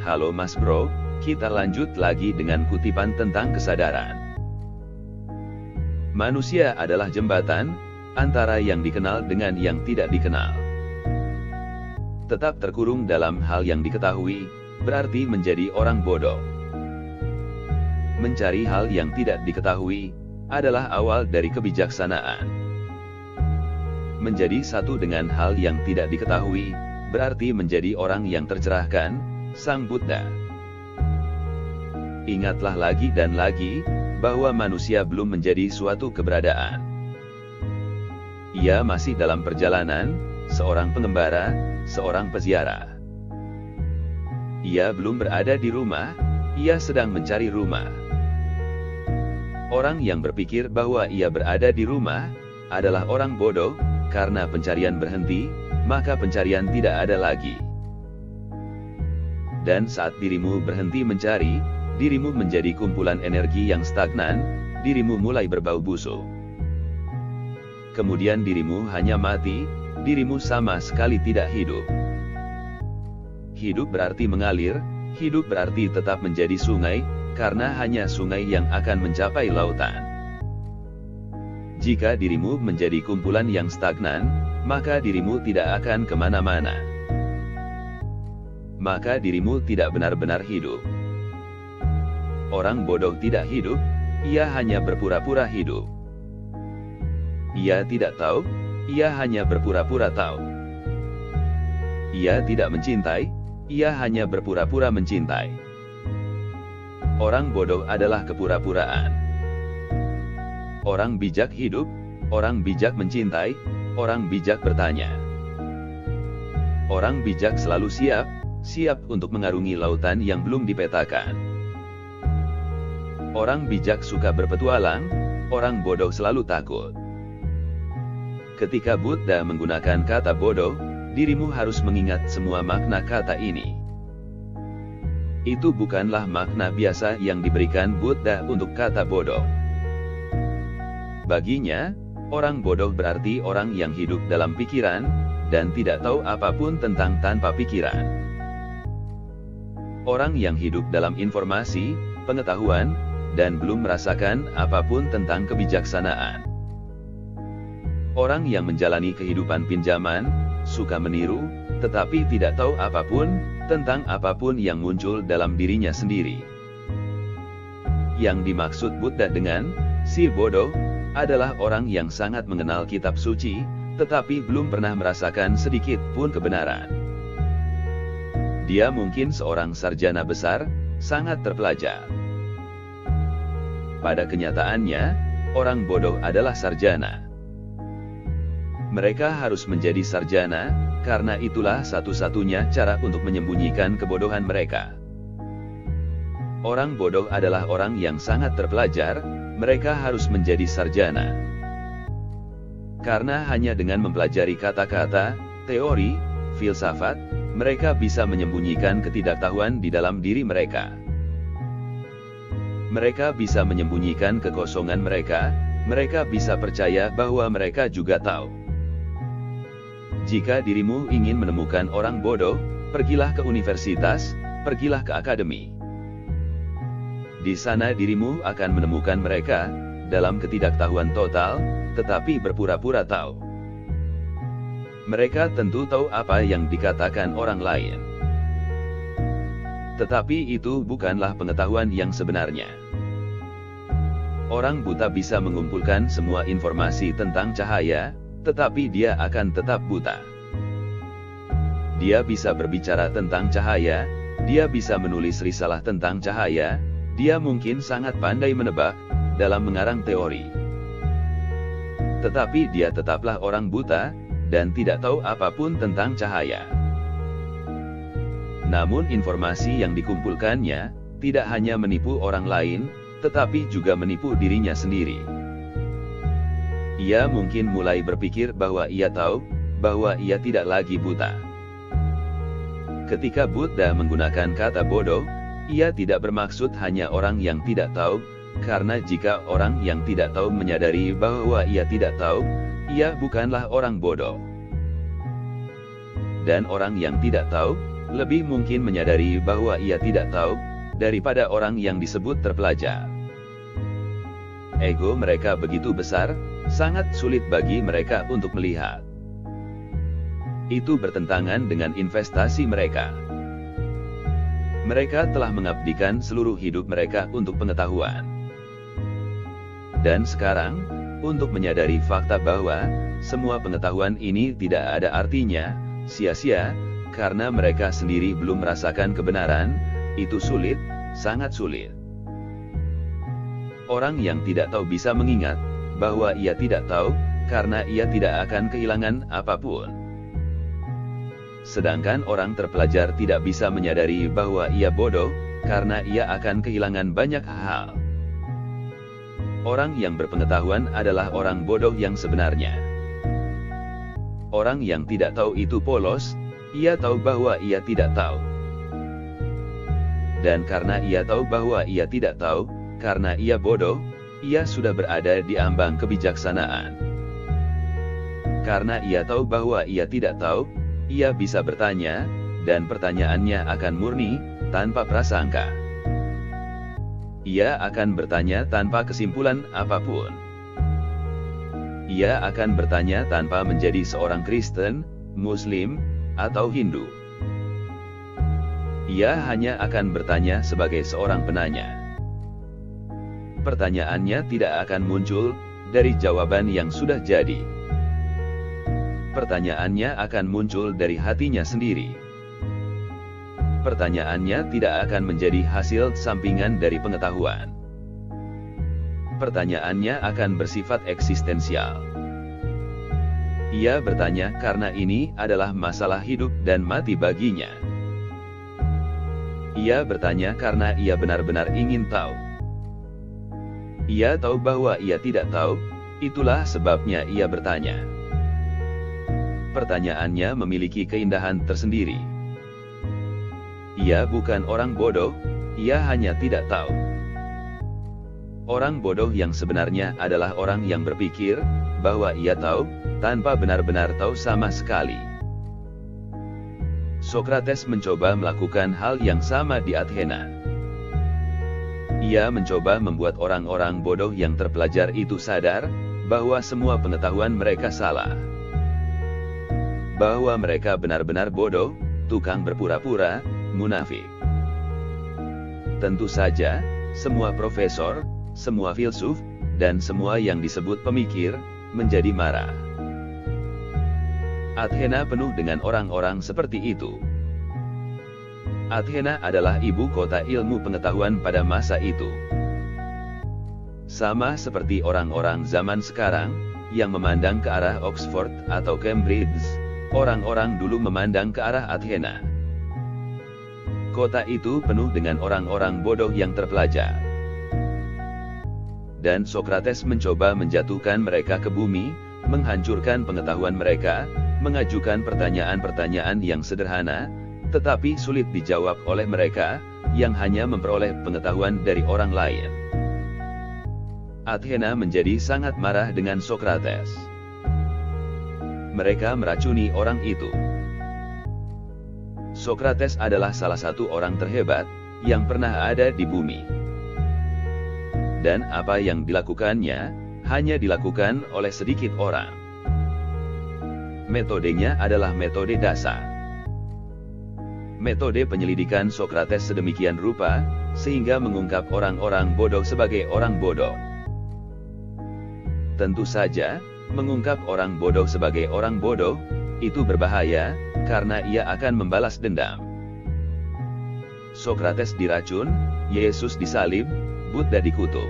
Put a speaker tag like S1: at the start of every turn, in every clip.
S1: Halo Mas Bro, kita lanjut lagi dengan kutipan tentang kesadaran. Manusia adalah jembatan antara yang dikenal dengan yang tidak dikenal. Tetap terkurung dalam hal yang diketahui, berarti menjadi orang bodoh. Mencari hal yang tidak diketahui adalah awal dari kebijaksanaan. Menjadi satu dengan hal yang tidak diketahui berarti menjadi orang yang tercerahkan, Sang Buddha. Ingatlah lagi dan lagi bahwa manusia belum menjadi suatu keberadaan. Ia masih dalam perjalanan, seorang pengembara, seorang peziarah. Ia belum berada di rumah, ia sedang mencari rumah. Orang yang berpikir bahwa ia berada di rumah adalah orang bodoh, karena pencarian berhenti, maka pencarian tidak ada lagi. Dan saat dirimu berhenti mencari, dirimu menjadi kumpulan energi yang stagnan, dirimu mulai berbau busuk. Kemudian dirimu hanya mati, dirimu sama sekali tidak hidup. Hidup berarti mengalir, hidup berarti tetap menjadi sungai, karena hanya sungai yang akan mencapai lautan. Jika dirimu menjadi kumpulan yang stagnan, maka dirimu tidak akan kemana-mana. Maka dirimu tidak benar-benar hidup. Orang bodoh tidak hidup, ia hanya berpura-pura hidup. Ia tidak tahu, ia hanya berpura-pura tahu. Ia tidak mencintai, ia hanya berpura-pura mencintai. Orang bodoh adalah kepura-puraan. Orang bijak hidup, orang bijak mencintai, orang bijak bertanya. Orang bijak selalu siap untuk mengarungi lautan yang belum dipetakan. Orang bijak suka berpetualang, orang bodoh selalu takut. Ketika Buddha menggunakan kata bodoh, dirimu harus mengingat semua makna kata ini. Itu bukanlah makna biasa yang diberikan Buddha untuk kata bodoh. Baginya, orang bodoh berarti orang yang hidup dalam pikiran, dan tidak tahu apapun tentang tanpa pikiran. Orang yang hidup dalam informasi, pengetahuan, dan belum merasakan apapun tentang kebijaksanaan. Orang yang menjalani kehidupan pinjaman, suka meniru, tetapi tidak tahu apapun tentang apapun yang muncul dalam dirinya sendiri. Yang dimaksud Buddha dengan si bodoh adalah orang yang sangat mengenal kitab suci, tetapi belum pernah merasakan sedikit pun kebenaran. Dia mungkin seorang sarjana besar, sangat terpelajar. Pada kenyataannya, orang bodoh adalah sarjana. Mereka harus menjadi sarjana, karena itulah satu-satunya cara untuk menyembunyikan kebodohan mereka. Orang bodoh adalah orang yang sangat terpelajar, mereka harus menjadi sarjana. Karena hanya dengan mempelajari kata-kata, teori, filsafat, mereka bisa menyembunyikan ketidaktahuan di dalam diri mereka. Mereka bisa menyembunyikan kekosongan mereka, mereka bisa percaya bahwa mereka juga tahu. Jika dirimu ingin menemukan orang bodoh, pergilah ke universitas, pergilah ke akademi. Di sana dirimu akan menemukan mereka, dalam ketidaktahuan total, tetapi berpura-pura tahu. Mereka tentu tahu apa yang dikatakan orang lain. Tetapi itu bukanlah pengetahuan yang sebenarnya. Orang buta bisa mengumpulkan semua informasi tentang cahaya, tetapi dia akan tetap buta. Dia bisa berbicara tentang cahaya, dia bisa menulis risalah tentang cahaya, dia mungkin sangat pandai menebak dalam mengarang teori. Tetapi dia tetaplah orang buta, dan tidak tahu apapun tentang cahaya. Namun informasi yang dikumpulkannya, tidak hanya menipu orang lain, tetapi juga menipu dirinya sendiri. Ia mungkin mulai berpikir bahwa ia tahu, bahwa ia tidak lagi buta. Ketika Buddha menggunakan kata bodoh, ia tidak bermaksud hanya orang yang tidak tahu, karena jika orang yang tidak tahu menyadari bahwa ia tidak tahu, ia bukanlah orang bodoh. Dan orang yang tidak tahu, lebih mungkin menyadari bahwa ia tidak tahu, daripada orang yang disebut terpelajar. Ego mereka begitu besar, sangat sulit bagi mereka untuk melihat. Itu bertentangan dengan investasi mereka. Mereka telah mengabdikan seluruh hidup mereka untuk pengetahuan. Dan sekarang, untuk menyadari fakta bahwa semua pengetahuan ini tidak ada artinya, sia-sia, karena mereka sendiri belum merasakan kebenaran, itu sulit, sangat sulit. Orang yang tidak tahu bisa mengingat bahwa ia tidak tahu, karena ia tidak akan kehilangan apapun. Sedangkan orang terpelajar tidak bisa menyadari bahwa ia bodoh, karena ia akan kehilangan banyak hal. Orang yang berpengetahuan adalah orang bodoh yang sebenarnya. Orang yang tidak tahu itu polos, ia tahu bahwa ia tidak tahu. Dan karena ia tahu bahwa ia tidak tahu, karena ia bodoh, ia sudah berada di ambang kebijaksanaan. Karena ia tahu bahwa ia tidak tahu, ia bisa bertanya, dan pertanyaannya akan murni, tanpa prasangka. Ia akan bertanya tanpa kesimpulan apapun. Ia akan bertanya tanpa menjadi seorang Kristen, Muslim, atau Hindu. Ia hanya akan bertanya sebagai seorang penanya. Pertanyaannya tidak akan muncul dari jawaban yang sudah jadi. Pertanyaannya akan muncul dari hatinya sendiri. Pertanyaannya tidak akan menjadi hasil sampingan dari pengetahuan. Pertanyaannya akan bersifat eksistensial. Ia bertanya karena ini adalah masalah hidup dan mati baginya. Ia bertanya karena ia benar-benar ingin tahu. Ia tahu bahwa ia tidak tahu, itulah sebabnya ia bertanya. Pertanyaannya memiliki keindahan tersendiri. Ia bukan orang bodoh, ia hanya tidak tahu. Orang bodoh yang sebenarnya adalah orang yang berpikir bahwa ia tahu, tanpa benar-benar tahu sama sekali. Sokrates mencoba melakukan hal yang sama di Athena. Ia mencoba membuat orang-orang bodoh yang terpelajar itu sadar bahwa semua pengetahuan mereka salah. Bahwa mereka benar-benar bodoh, tukang berpura-pura, munafik. Tentu saja, semua profesor, semua filsuf, dan semua yang disebut pemikir, menjadi marah. Athena penuh dengan orang-orang seperti itu. Athena adalah ibu kota ilmu pengetahuan pada masa itu. Sama seperti orang-orang zaman sekarang, yang memandang ke arah Oxford atau Cambridge, orang-orang dulu memandang ke arah Athena. Kota itu penuh dengan orang-orang bodoh yang terpelajar. Dan Sokrates mencoba menjatuhkan mereka ke bumi, menghancurkan pengetahuan mereka, mengajukan pertanyaan-pertanyaan yang sederhana, tetapi sulit dijawab oleh mereka, yang hanya memperoleh pengetahuan dari orang lain. Athena menjadi sangat marah dengan Sokrates. Mereka meracuni orang itu. Sokrates adalah salah satu orang terhebat, yang pernah ada di bumi. Dan apa yang dilakukannya, hanya dilakukan oleh sedikit orang. Metodenya adalah metode dasar. Metode penyelidikan Sokrates sedemikian rupa, sehingga mengungkap orang-orang bodoh sebagai orang bodoh. Tentu saja, mengungkap orang bodoh sebagai orang bodoh, itu berbahaya, karena ia akan membalas dendam. Sokrates diracun, Yesus disalib, Buddha dikutuk.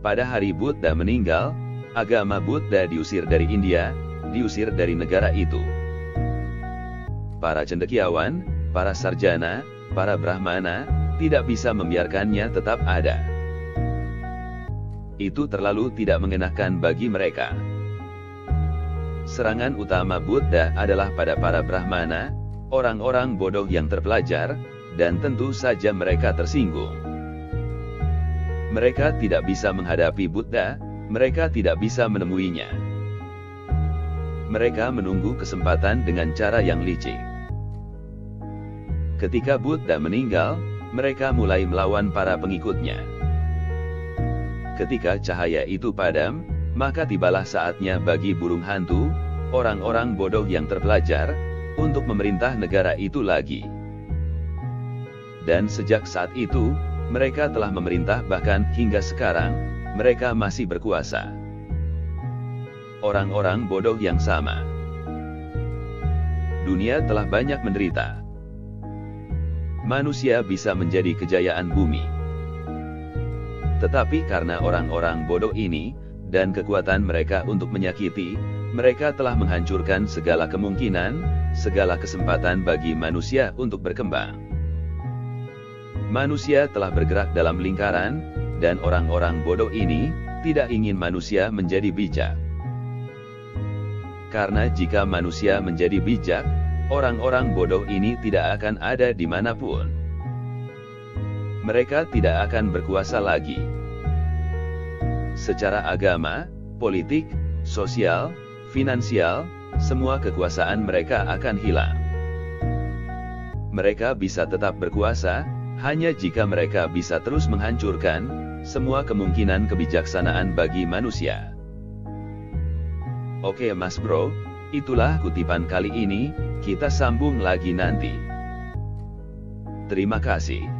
S1: Pada hari Buddha meninggal, agama Buddha diusir dari India, diusir dari negara itu. Para cendekiawan, para sarjana, para brahmana, tidak bisa membiarkannya tetap ada. Itu terlalu tidak mengenakan bagi mereka. Serangan utama Buddha adalah pada para brahmana, orang-orang bodoh yang terpelajar, dan tentu saja mereka tersinggung. Mereka tidak bisa menghadapi Buddha, mereka tidak bisa menemuinya. Mereka menunggu kesempatan dengan cara yang licik. Ketika Buddha meninggal, mereka mulai melawan para pengikutnya. Ketika cahaya itu padam, maka tibalah saatnya bagi burung hantu, orang-orang bodoh yang terpelajar, untuk memerintah negara itu lagi. Dan sejak saat itu, mereka telah memerintah bahkan hingga sekarang, mereka masih berkuasa. Orang-orang bodoh yang sama. Dunia telah banyak menderita. Manusia bisa menjadi kejayaan bumi. Tetapi karena orang-orang bodoh ini, dan kekuatan mereka untuk menyakiti, mereka telah menghancurkan segala kemungkinan, segala kesempatan bagi manusia untuk berkembang. Manusia telah bergerak dalam lingkaran, dan orang-orang bodoh ini, tidak ingin manusia menjadi bijak. Karena jika manusia menjadi bijak, orang-orang bodoh ini tidak akan ada dimanapun. Mereka tidak akan berkuasa lagi. Secara agama, politik, sosial, finansial, semua kekuasaan mereka akan hilang. Mereka bisa tetap berkuasa, hanya jika mereka bisa terus menghancurkan semua kemungkinan kebijaksanaan bagi manusia. Oke Mas Bro, itulah kutipan kali ini, kita sambung lagi nanti. Terima kasih.